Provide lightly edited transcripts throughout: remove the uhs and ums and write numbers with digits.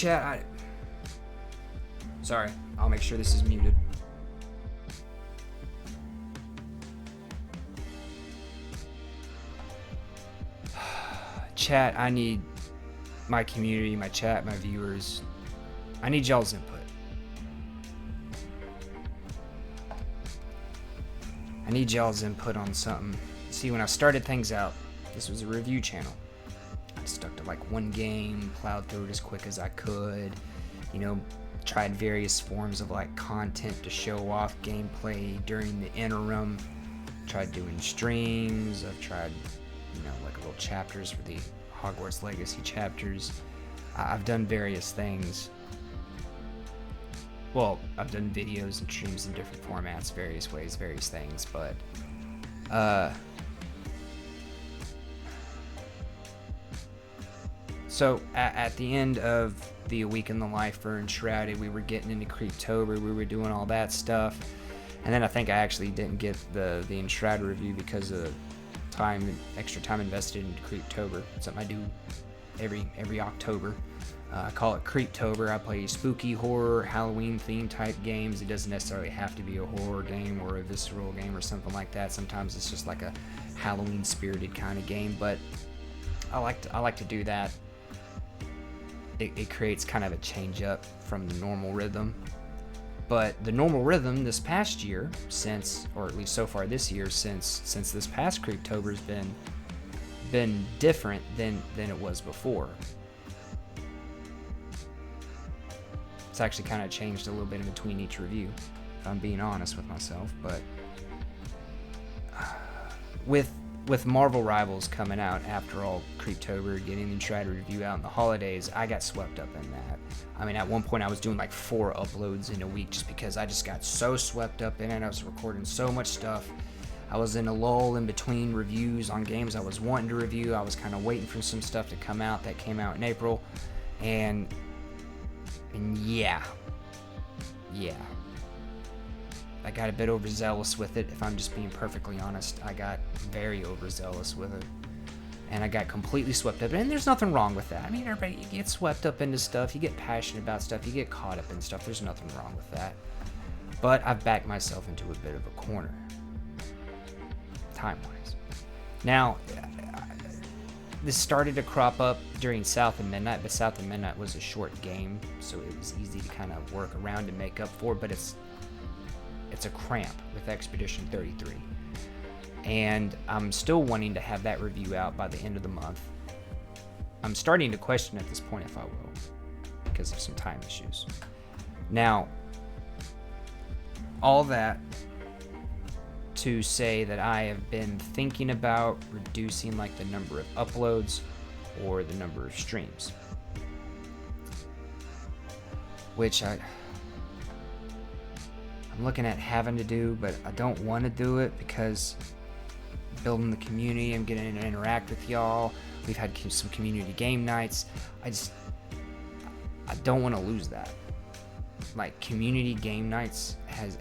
chat. Sorry, I'll make sure this is muted. Chat, I need my community, my chat, my viewers. I need y'all's input. I need y'all's input on something. See, when I started things out, this was a review channel. I stuck to like one game, plowed through it as quick as I could, you know, tried various forms of like content to show off gameplay during the interim, tried doing streams, I've tried, you know, like little chapters for the Hogwarts Legacy chapters. I've done various things. Well, I've done videos and streams in different formats, various ways, various things, but so at the end of the A Week in the Life for Enshrouded, we were getting into Creeptober, we were doing all that stuff, and then I think I actually didn't get the Enshrouded review because of extra time invested in Creeptober. It's something I do every October. I call it Creeptober. I play spooky, horror, Halloween themed type games. It doesn't necessarily have to be a horror game or a visceral game or something like that. Sometimes it's just like a Halloween spirited kind of game, but I like to do that. It creates kind of a change up from the normal rhythm. But the normal rhythm this past year, or at least so far this year, since this past Creeptober's been different than it was before. It's actually kind of changed a little bit in between each review, if I'm being honest with myself. But with Marvel Rivals coming out after all Creeptober, getting the Enshrouded review out in the holidays, I got swept up in that. I mean, at one point I was doing like 4 uploads in a week just because I just got so swept up in it. I was recording so much stuff. I was in a lull in between reviews on games I was wanting to review. I was kind of waiting for some stuff to come out that came out in April. And yeah. I got a bit overzealous with it, if I'm just being perfectly honest. I got very overzealous with it. And I got completely swept up. And there's nothing wrong with that. I mean, everybody, you get swept up into stuff, you get passionate about stuff, you get caught up in stuff. There's nothing wrong with that. But I've backed myself into a bit of a corner, time-wise. Now, this started to crop up during South of Midnight, but South of Midnight was a short game, so it was easy to kind of work around and make up for, but it's a cramp with Expedition 33. And I'm still wanting to have that review out by the end of the month. I'm starting to question at this point if I will, because of some time issues. Now, all that to say that I have been thinking about reducing like the number of uploads or the number of streams, which I'm looking at having to do, but I don't want to do it because building the community, I'm getting to interact with y'all. We've had some community game nights. I don't want to lose that. Like, community game nights has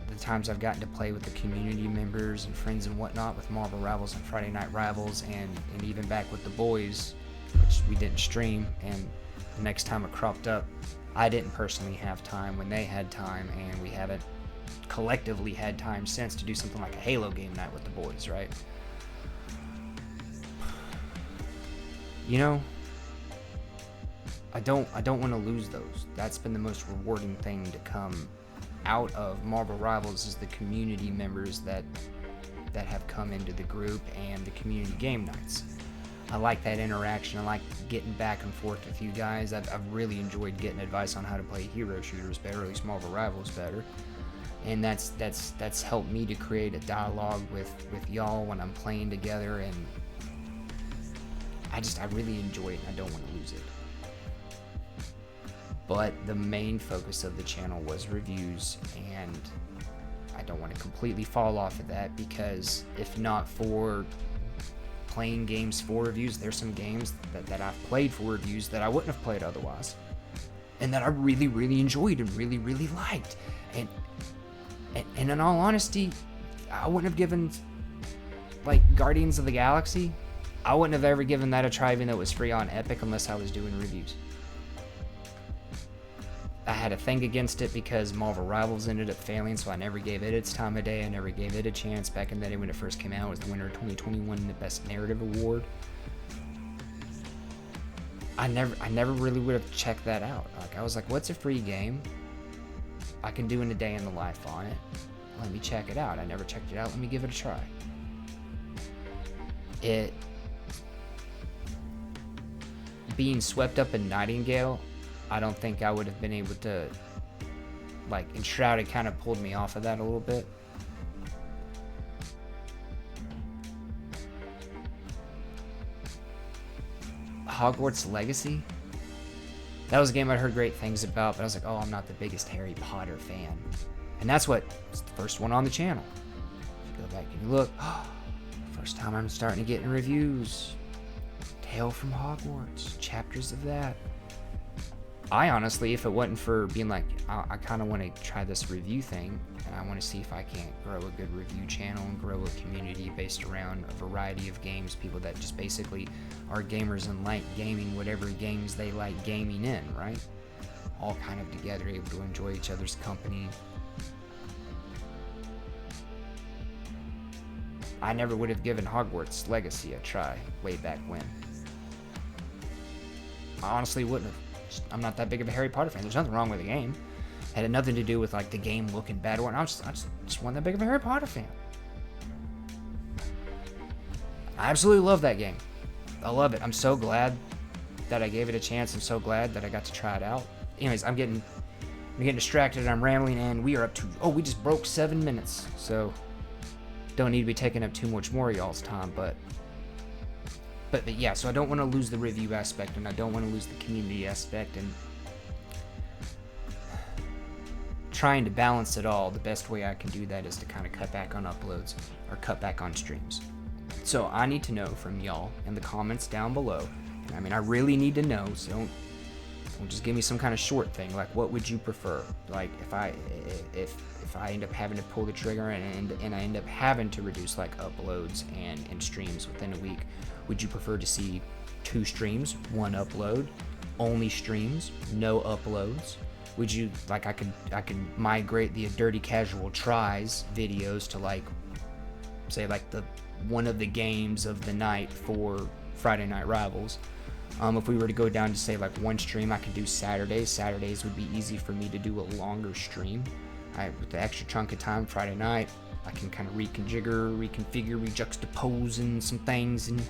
the times I've gotten to play with the community members and friends and whatnot with Marvel Rivals and Friday Night Rivals, and even back with the boys, which we didn't stream, and the next time it cropped up, I didn't personally have time when they had time, and we haven't collectively had time since to do something like a Halo game night with the boys, right? You know, I don't want to lose those. That's been the most rewarding thing to come out of Marvel Rivals, is the community members that have come into the group and the community game nights. I like that interaction. I like getting back and forth with you guys. I've really enjoyed getting advice on how to play hero shooters better, or at least Marvel Rivals better. And that's helped me to create a dialogue with y'all when I'm playing together, and I really enjoy it, and I don't want to lose it. But the main focus of the channel was reviews, and I don't want to completely fall off of that, because if not for playing games for reviews, there's some games that I've played for reviews that I wouldn't have played otherwise, and that I really, really enjoyed and really, really liked. And in all honesty, I wouldn't have given, like, Guardians of the Galaxy, I wouldn't have ever given that a try even though it was free on Epic unless I was doing reviews. I had a thing against it because Marvel Rivals ended up failing, so I never gave it its time of day. I never gave it a chance. Back in the day when it first came out, it was the winner of 2021 in the Best Narrative Award. I never really would have checked that out. Like, I was like, what's a free game I can do in a day in the life on it? Let me check it out. I never checked it out. Let me give it a try. It being swept up in Nightingale, I don't think I would have been able to, like, Enshrouded kind of pulled me off of that a little bit. Hogwarts Legacy, that was a game I'd heard great things about, but I was like, oh, I'm not the biggest Harry Potter fan. And that's what was the first one on the channel. If you go back and you look, first time I'm starting to get in reviews. Tale from Hogwarts, chapters of that. I honestly, if it wasn't for being like, I kind of want to try this review thing, and I want to see if I can't grow a good review channel and grow a community based around a variety of games, people that just basically are gamers and like gaming whatever games they like gaming in, right? All kind of together, able to enjoy each other's company. I never would have given Hogwarts Legacy a try way back when. I honestly wouldn't have. I'm not that big of a Harry Potter fan. There's nothing wrong with the game. It had nothing to do with like the game looking bad or what. I just wasn't that big of a Harry Potter fan. I absolutely love that game. I love it. I'm so glad that I gave it a chance. I'm so glad that I got to try it out. Anyways, I'm getting distracted. I'm rambling, and we are up to, we just broke 7 minutes. So don't need to be taking up too much more of y'all's time, but yeah, so I don't want to lose the review aspect, and I don't want to lose the community aspect, and trying to balance it all, the best way I can do that is to kind of cut back on uploads or cut back on streams. So I need to know from y'all in the comments down below. I mean, I really need to know, so don't just give me some kind of short thing. Like, what would you prefer? Like, if I end up having to pull the trigger and I end up having to reduce like uploads and streams within a week, would you prefer to see 2 streams, 1 upload, only streams, no uploads? Would you like I could migrate the Dirty Casual Tries videos to like, say, like the one of the games of the night for Friday Night Rivals? If we were to go down to say like 1 stream, I could do Saturdays. Saturdays would be easy for me to do a longer stream. With the extra chunk of time Friday night, I can kind of reconfigure, rejuxtapose and some things, and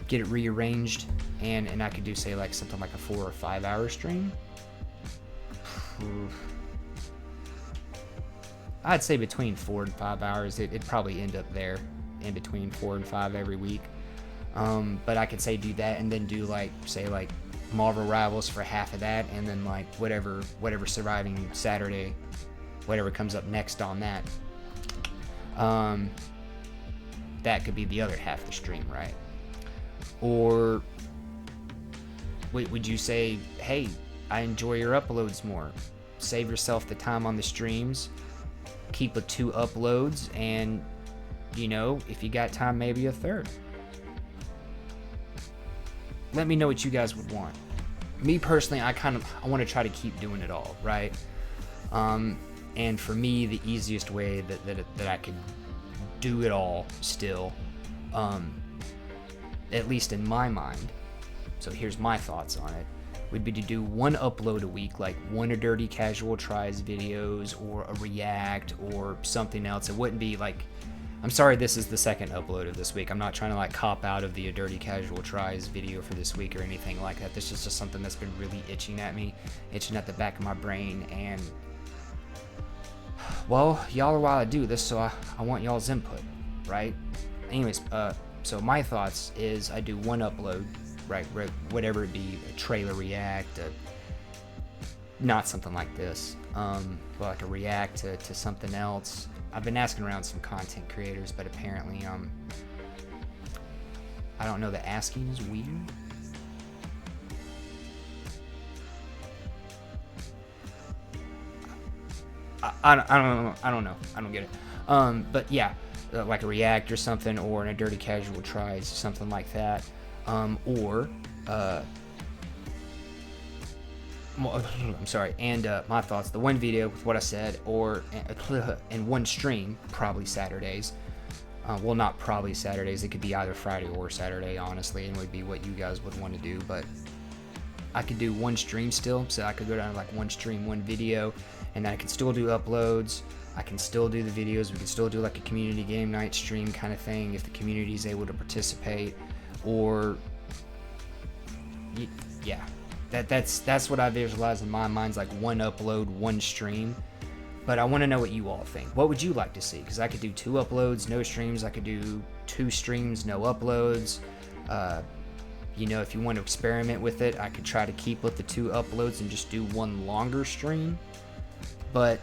get it rearranged, and I could do, say, like something like a 4 or 5 hour stream. I'd say between 4 and 5 hours. It'd probably end up there, in between 4 and 5 every week. But I could say do that, and then do like, say, like Marvel Rivals for half of that, and then like whatever surviving Saturday, whatever comes up next on that, that could be the other half of the stream, right? Or would you say, hey, I enjoy your uploads more, save yourself the time on the streams, keep with 2 uploads, and if you got time, maybe a 3rd. Let me know what you guys would want. Me personally, I want to try to keep doing it all, right? And for me, the easiest way that I could do it all still, at least in my mind, so here's my thoughts on it, would be to do 1 upload a week, like 1 of Dirty Casual Tries videos, or a react, or something else. It wouldn't be like, I'm sorry this is the 2nd upload of this week. I'm not trying to like cop out of the Dirty Casual Tries video for this week or anything like that. This is just something that's been really itching at the back of my brain, and well, y'all are while I do this, so I want y'all's input, right? Anyways, so my thoughts is I do 1 upload, right, whatever it be, a trailer react, not something like this, but like a react to something else. I've been asking around some content creators, but apparently, I don't know, the asking is weird. I don't know. I don't get it. But yeah, like a react or something, or in a Dirty Casual Tries, something like that. Or well, I'm sorry, and my thoughts, the one video with what I said, or and one stream, probably Saturdays. Well, not probably Saturdays. It could be either Friday or Saturday, honestly, and would be what you guys would want to do. But I could do one stream still, so I could go down to like one stream, one video, and then I could still do uploads. I can still do the videos. We can still do like a community game night stream kind of thing if the community is able to participate, or yeah. That's what I visualize in my mind's like one upload, one stream. But I want to know what you all think. What would you like to see? Because I could do 2 uploads, no streams. I could do 2 streams, no uploads. You know, if you want to experiment with it, I could try to keep with the 2 uploads and just do one longer stream. But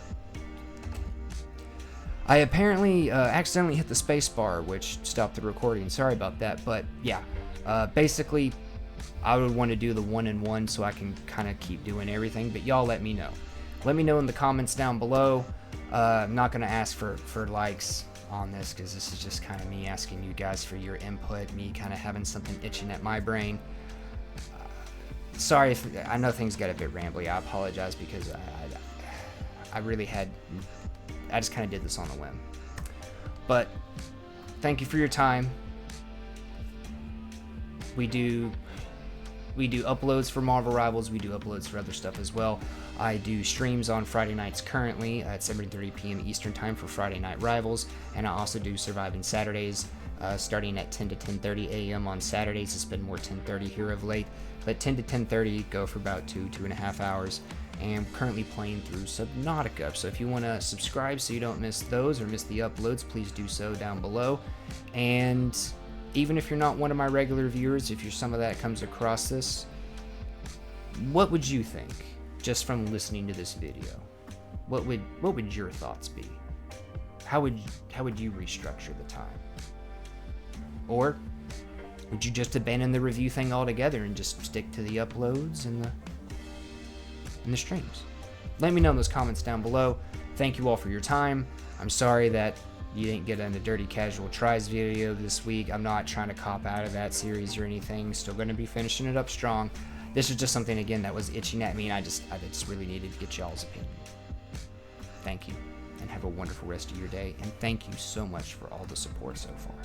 I apparently accidentally hit the space bar, which stopped the recording. Sorry about that. But yeah, basically, I would want to do the 1-in-1 so I can kind of keep doing everything, but y'all let me know. Let me know in the comments down below. I'm not going to ask for likes on this because this is just kind of me asking you guys for your input, me kind of having something itching at my brain. Sorry if I know things got a bit rambly. I apologize because I really had, I just kind of did this on a whim. But thank you for your time. We do uploads for Marvel Rivals. We do uploads for other stuff as well. I do streams on Friday nights currently at 7:30 p.m. Eastern Time for Friday Night Rivals, and I also do Surviving Saturdays starting at 10 to 10:30 a.m. on Saturdays. It's been more 10:30 here of late, but 10 to 10:30 go for about 2.5 hours. And I'm currently playing through Subnautica, so if you want to subscribe so you don't miss those or miss the uploads, please do so down below. And even if you're not one of my regular viewers, if you're some of that comes across this, what would you think just from listening to this video? What would your thoughts be? How would you restructure the time? Or would you just abandon the review thing altogether and just stick to the uploads and the streams? Let me know in those comments down below. Thank you all for your time. I'm sorry that you didn't get a Dirty Casual Tries video this week. I'm not trying to cop out of that series or anything. Still going to be finishing it up strong. This is just something, again, that was itching at me, and I just really needed to get y'all's opinion. Thank you, and have a wonderful rest of your day, and thank you so much for all the support so far.